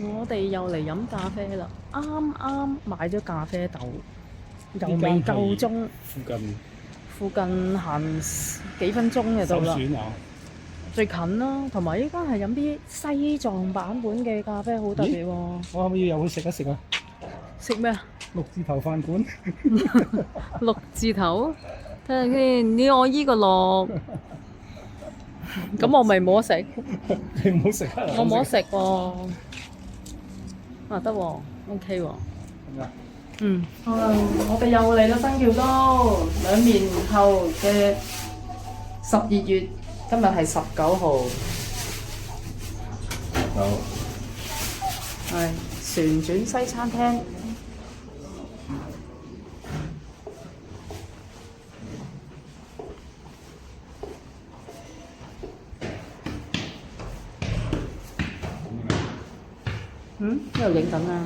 我哋又嚟飲咖啡啦，啱啱買咗咖啡豆，又未夠鐘，附近行幾分鐘就到啦。最近啦，同埋依家係飲啲西藏版本嘅咖啡，好特別喎。我可唔可以入去食一食啊？食咩啊？六字頭飯館。六字頭，睇下先。呢我依個六，咁我咪冇得食。你唔好食啊！我冇得食喎。啊得喎，OK 喎。好啦，我哋又嚟到新橋都2年後嘅12月，今日係19號。好。係旋轉西餐廳。喺度影緊啊！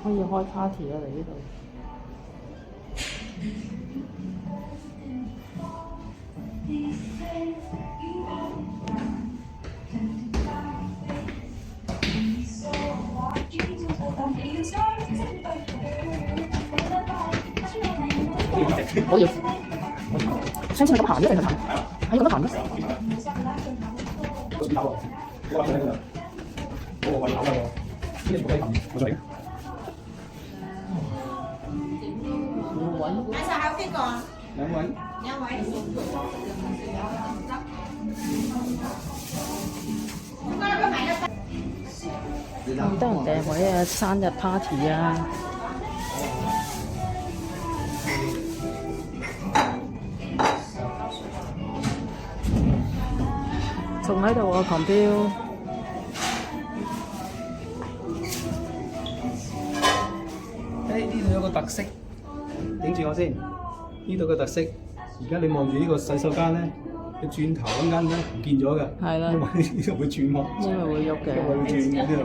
可以開 party 啊！嚟呢度。我要相信你咁行一定係行，係咁行咩？買晒口邊個啊？兩位。咁多人訂位啊！生日 party 啊！仲喺度啊，狂飆！呢度有個特色，影住我先。呢度嘅特色，而家你望住呢個洗手間咧，佢轉頭嗰間咧唔見咗㗎。係啦，因為呢度會轉喎。因為會喐嘅。因為會轉嘅呢度。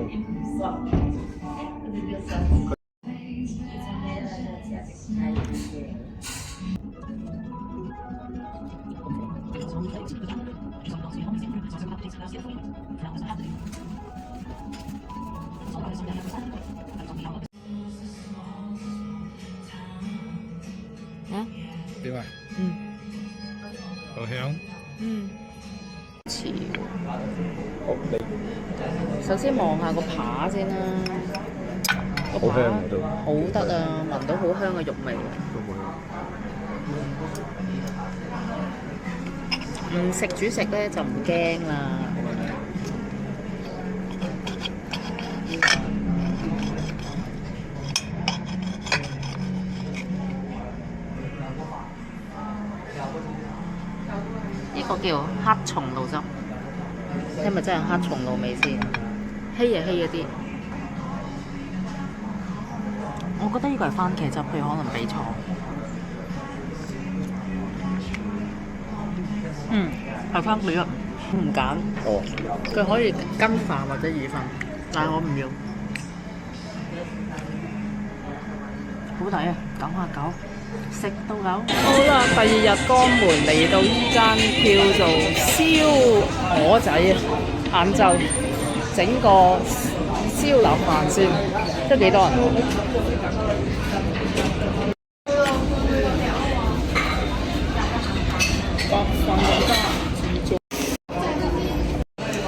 點啊？好香。似首先望下個扒先啦，個扒好得啊，聞到好香嘅肉味。食煮食咧就唔驚啦。呢個叫黑松露汁，係咪真係黑松露味先？稀啊稀嗰啲，我覺得呢個係番茄汁，佢可能俾錯。係番茄汁，我唔揀。哦。佢可以跟飯或者意粉，但係我唔要。好抵啊！9.9，食到嘔。好啦，第2日江門嚟到依間叫做燒鵝仔啊！晏晝整個燒臘飯先，都幾多人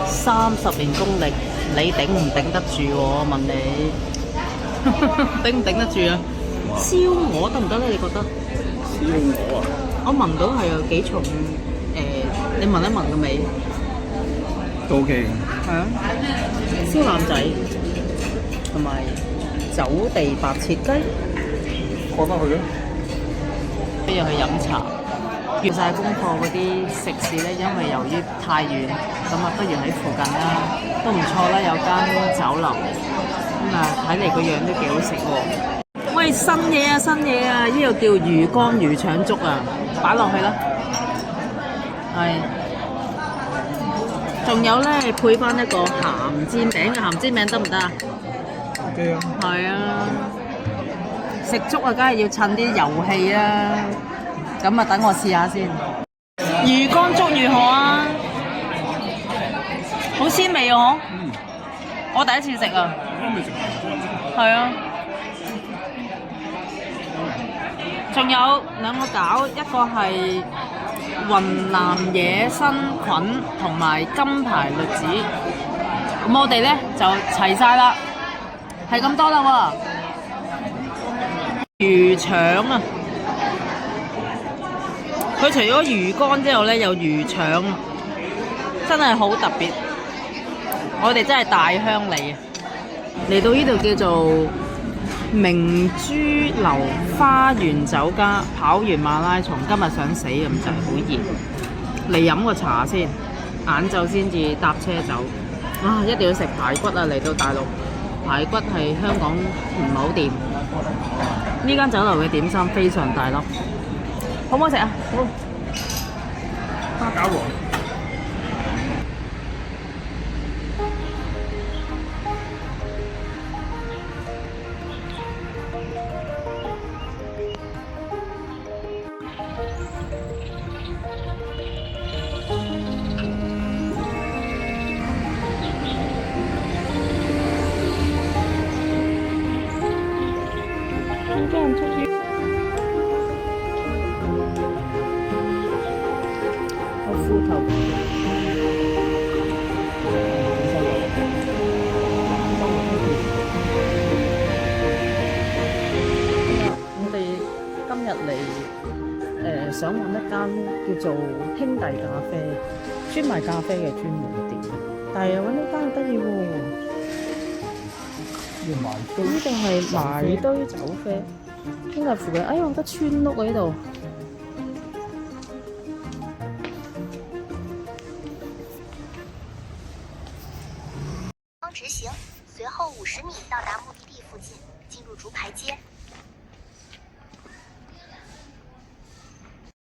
？30年功力，你頂唔頂得住喎？我問你，頂唔頂得住啊？燒鵝得唔得咧？你覺得？燒鵝啊！我聞到係有幾重你聞一聞個味。都 OK。係啊，燒腩仔同埋走地白切雞。過翻去啦。跟住去飲茶，完晒功課嗰啲食肆咧，因為由於太遠，咁啊不如喺附近啦，都唔錯啦，有間酒樓。咁啊睇嚟個樣都幾好食喎。喂，新嘢啊新嘢啊！呢度叫魚乾魚腸粥啊，擺落去啦。係。仲有咧，配翻一個鹹煎餅，鹹煎餅得唔得啊？機啊！係啊，食粥啊，梗係要趁啲油氣啦。咁啊，等我試下先。魚乾粥如何啊？好鮮味啊！我第一次食啊。係啊。仲有兩個餃，一個係雲南野生菌同埋金牌栗子。咁我哋咧就齊晒啦，係咁多啦喎。魚腸啊！佢除咗魚乾之後咧，有魚腸，真係好特別。我哋真係大鄉里啊！嚟到呢度叫做明珠樓花園酒家，跑完馬拉松，今日想死咁滯，好熱。嚟飲個茶先，晏晝先至搭車走。啊！一定要食排骨啊！嚟到大陸，排骨係香港唔係好掂。呢間酒樓嘅點心非常大粒，好唔好食啊？好。蝦餃王。想揾一間叫做兄弟咖啡，專賣咖啡嘅專門店，但係又揾呢間好得意喎。呢度係埋堆酒啡，應該係附近。哎呀，我覺得村屋喺呢度。直行，隨後50米到達目的地附近，進入竹排街。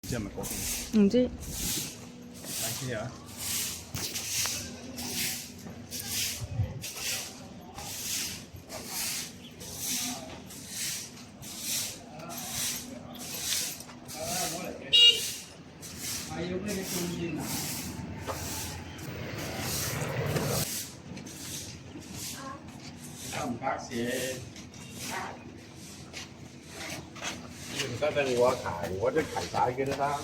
知係咪嗰邊？唔知。睇先啊！係要咩嘅供應啊？唔拍攝。唔使等我ถ่าย我都ถ่าย晒嘅啦。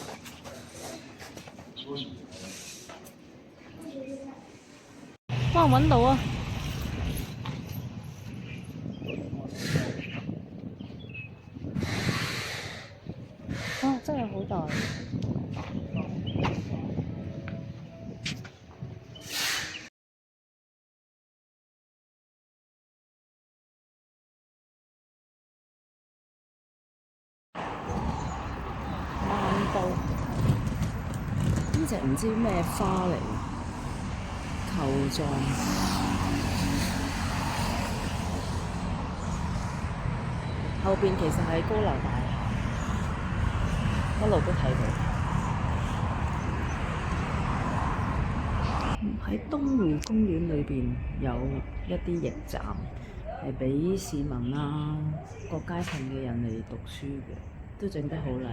哇！揾到啊！哇！真係好大。呢隻唔知咩花嚟，球狀。後邊其實係高樓大廈，一路都睇到。喺東湖公園裏邊有一啲驛站，係俾市民啦、各階層嘅人嚟讀書嘅，都整得好靚。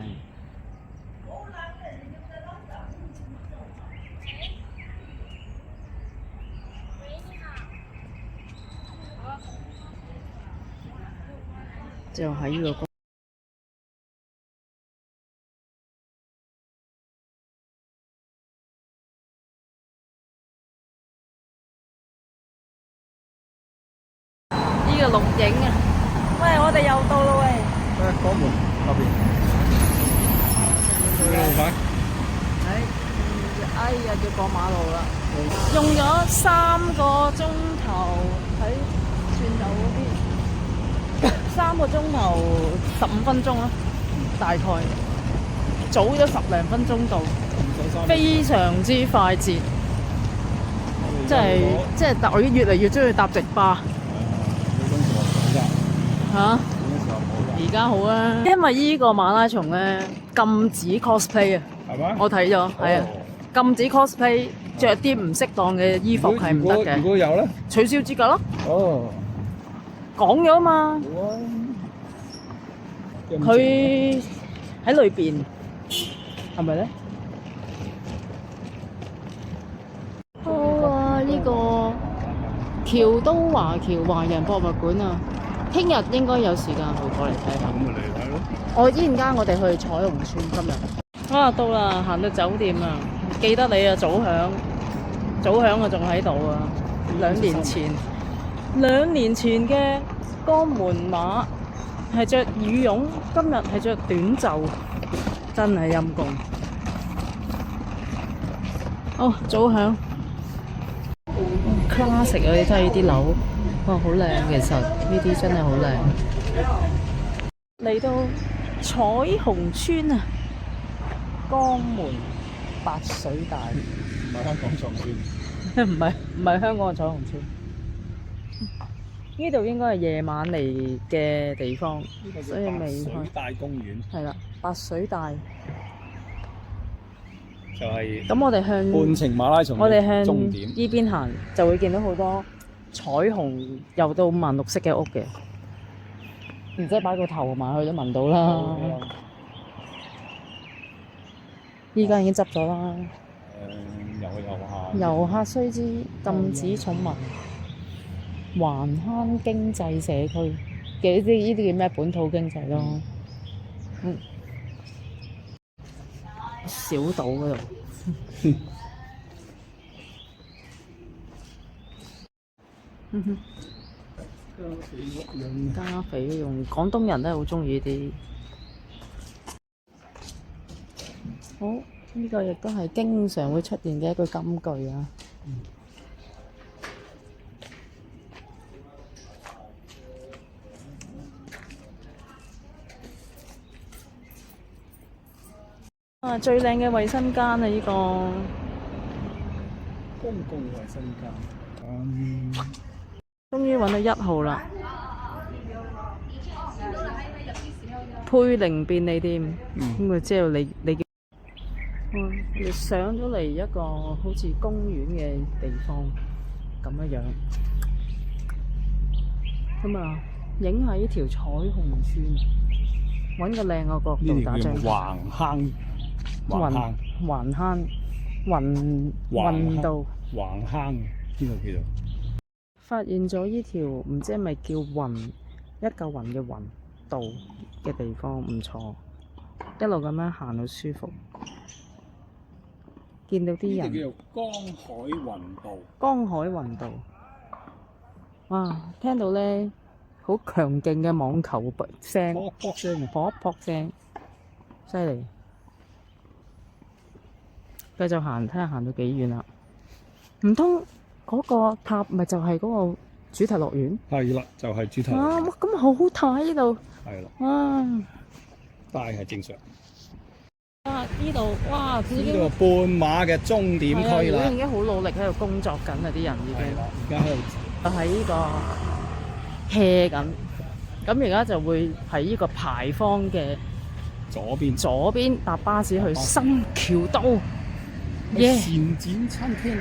就喺呢個錄影啊！喂，我哋又到啦喂！江門後邊。哎呀，要過馬路啦！用咗3個鐘頭喺轉頭嗰邊，3個鐘頭15分鐘啦，大概早咗10零分鐘到，非常之快捷，即係我越嚟越中意搭直巴。嚇！而家好啊，因為依個馬拉松咧禁止 cosplay 啊，係嘛？我睇咗，係啊，禁止 cosplay，着啲唔適當嘅衣服係唔得嘅。如果有咧，取消資格咯。哦，講咗嘛，佢喺裏邊係咪咧？哇！呢個橋都華僑華人博物館啊，聽日應該有時間會過嚟睇下。咁咪嚟睇咯。我依然間我哋去彩虹村今日。啊，到啦，行到酒店啊！記得你啊，早響啊，仲喺度啊！2年前嘅江門馬係着羽絨，今日係着短袖，真係陰公。哦，早響。classic 啊！你睇下呢啲樓，哇，好靚！其實呢啲真係好靚。嚟到彩虹村啊，江門白水大，唔係香港藏村，唔係香港嘅彩虹村。呢度應該係夜晚嚟嘅地方，所以未去。白水大公園係啦，白水大。就係咁我哋向半程馬拉松我哋向終點依邊行，就會見到好多彩虹又到萬綠色嘅屋嘅。然之後擺個頭埋去都聞到啦。依家已經執咗啦。遊客須知禁止寵物。環坑經濟社區嘅呢啲叫咩？本土經濟咯。小島嗰度。加肥用，廣東人都係好中意啲。好，呢個亦都係經常會出現嘅一句金句啊。啊！最靚嘅衛生間啊！呢個公共衛生間。終於揾到1號啦，佩玲便利店。咁啊，即係你叫你上咗嚟一個好似公園嘅地方咁樣，咁啊，影下呢條彩虹村，揾個靚嘅角度打張。橫坑。橫坑運道橫坑呢個叫做發現咗呢條唔知係咪叫雲一嚿雲嘅雲道嘅地方，唔錯，一路咁樣行到舒服，見到啲人。呢個叫做江海雲道。江海雲道，哇！聽到咧好強勁嘅網球聲，卜卜聲，卜卜聲，犀利。繼續行，睇下行到幾遠啦？唔通嗰個塔咪就係嗰個主題樂園？係啦，就係主題樂園。啊！哇，咁好好睇呢度。係啦。哇！但係正常。哇！呢度哇，已經呢個半馬嘅終點區啦。已經好努力喺度工作緊啦，啲人已經。係啦，而家喺度就喺呢個 hea 緊。咁而家就會喺呢個牌坊嘅左邊搭巴士去新橋道。善展餐廳。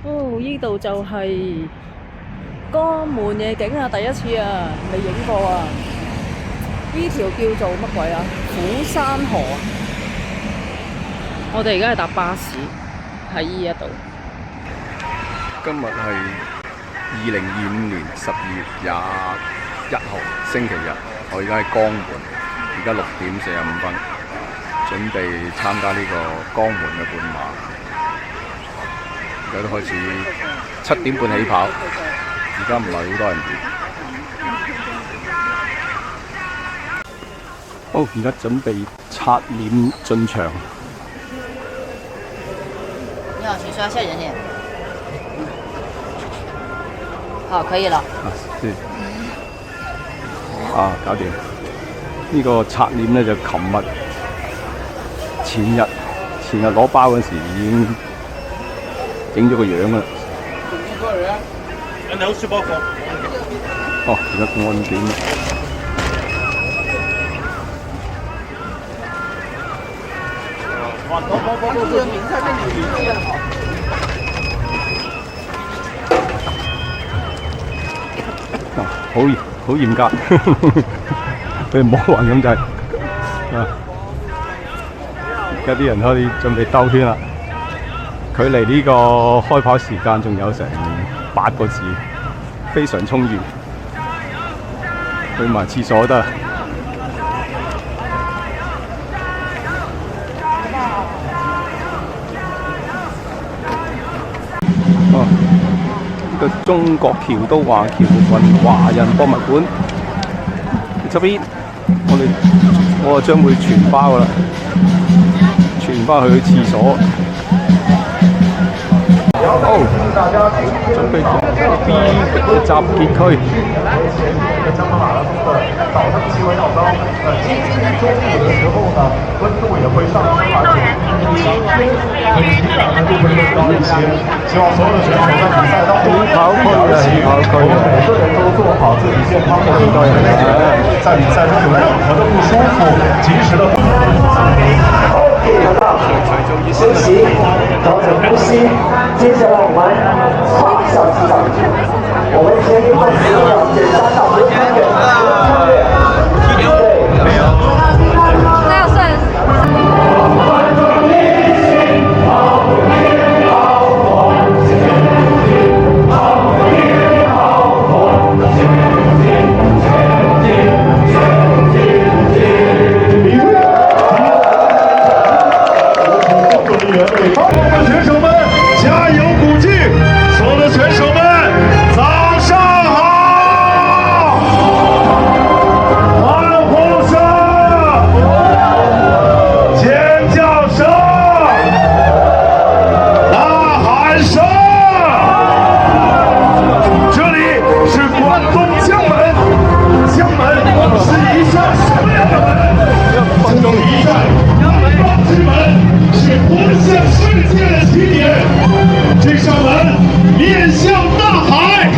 哦，呢度就係江門夜景啊！第一次啊，未影過啊！呢條叫做乜鬼啊？虎山河。我哋而家係搭巴士喺呢一度。今日係2025年12月21號星期日，我而家喺江門，而家6點45分，準備參加呢個江門嘅半馬。而家都開始7點半起跑，而家唔係好多人住。好，而家準備刷臉進場。你好，請刷下人臉。哦，可以了。是搞掂。呢個拆簾咧就前日攞包嗰時已經整咗個樣㗎啦。哦，而家按點啦。好嚴格，佢摸暈咁滯。而家啲人開始準備兜圈啦，距離呢個開跑時間仲有成8個字，非常充裕。去埋廁所得。呢個中國僑都華僑運華人博物館側邊，我將會全包噶啦，全包去廁所。好，準備 B 嘅集結區。希望所有的选手在比赛当中，每个人都做好自己健康的应对，在比赛中有任何的不舒服，及时的。休息，调整呼吸。接下来我们跨小击掌，我们先用10秒简单的回穿越，选手们加油鼓劲！所有的选手们，早上好！欢呼声、尖叫声、呐喊声。这里是关东江门，江门是一扇什么样的门？这一扇开放之门。是活向世界的起点，这扇门面向大海。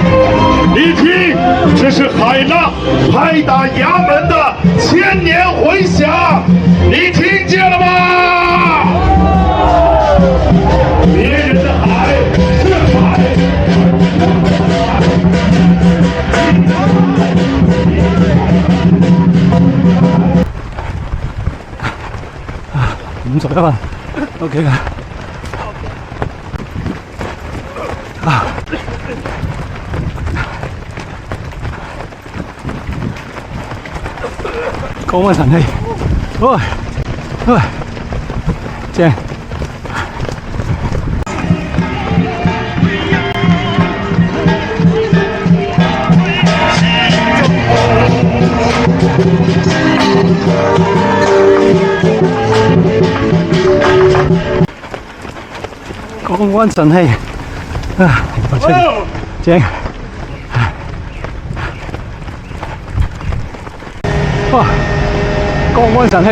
你听，这是海浪拍打衙门的千年回响，你听见了吗？别人的海是海。51分。OK 啦。降溫神器，正。降溫神器，正。哇！降溫神器，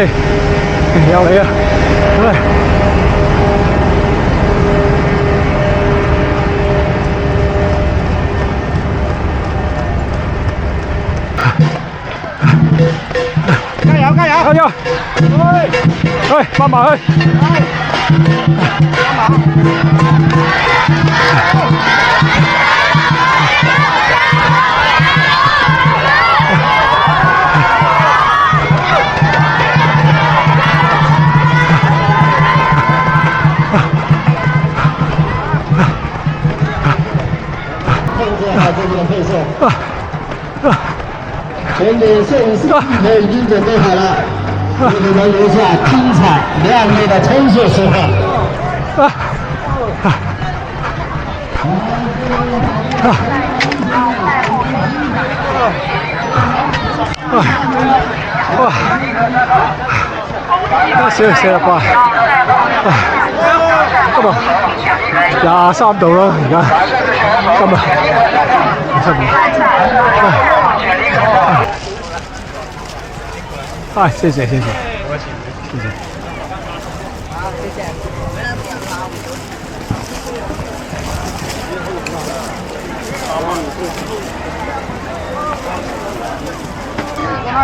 有嚟啊！加油！加油！去，翻埋去。全体摄影师已经准备好了，为你们留下精彩亮丽的称速时刻。43吧，23度啦而家。今日啊，謝謝。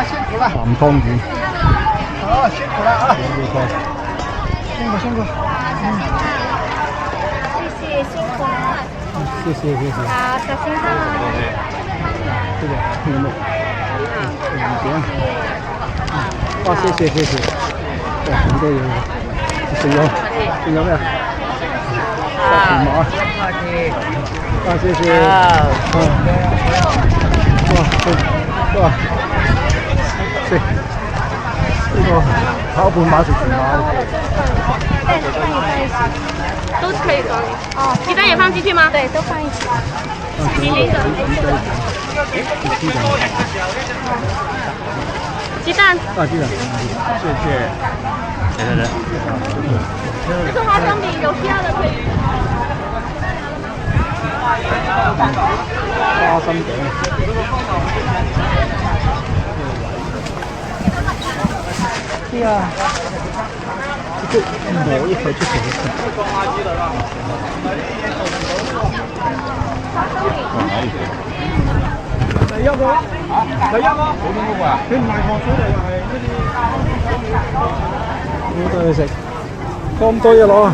辛苦了，南湯圓。好，辛苦了啊！辛苦。谢谢，辛苦了。謝謝。好，小心哈。這個有冇？哇，謝謝。哇，好多嘢喎！仲有咩啊？電話。哇，謝謝。哇，食呢個炒半馬食全馬。都可以装。哦，鸡蛋也放进去吗？对，都放一起。你那个。鸡蛋。啊，鸡蛋。謝謝。來。这是花生米，有需要的可以。花生餅。對啊。這個磨一塊就行了。第一個啊？普通嗰個啊？佢唔係糖水嚟，又係呢啲。我帶你食，咁多嘢攞啊！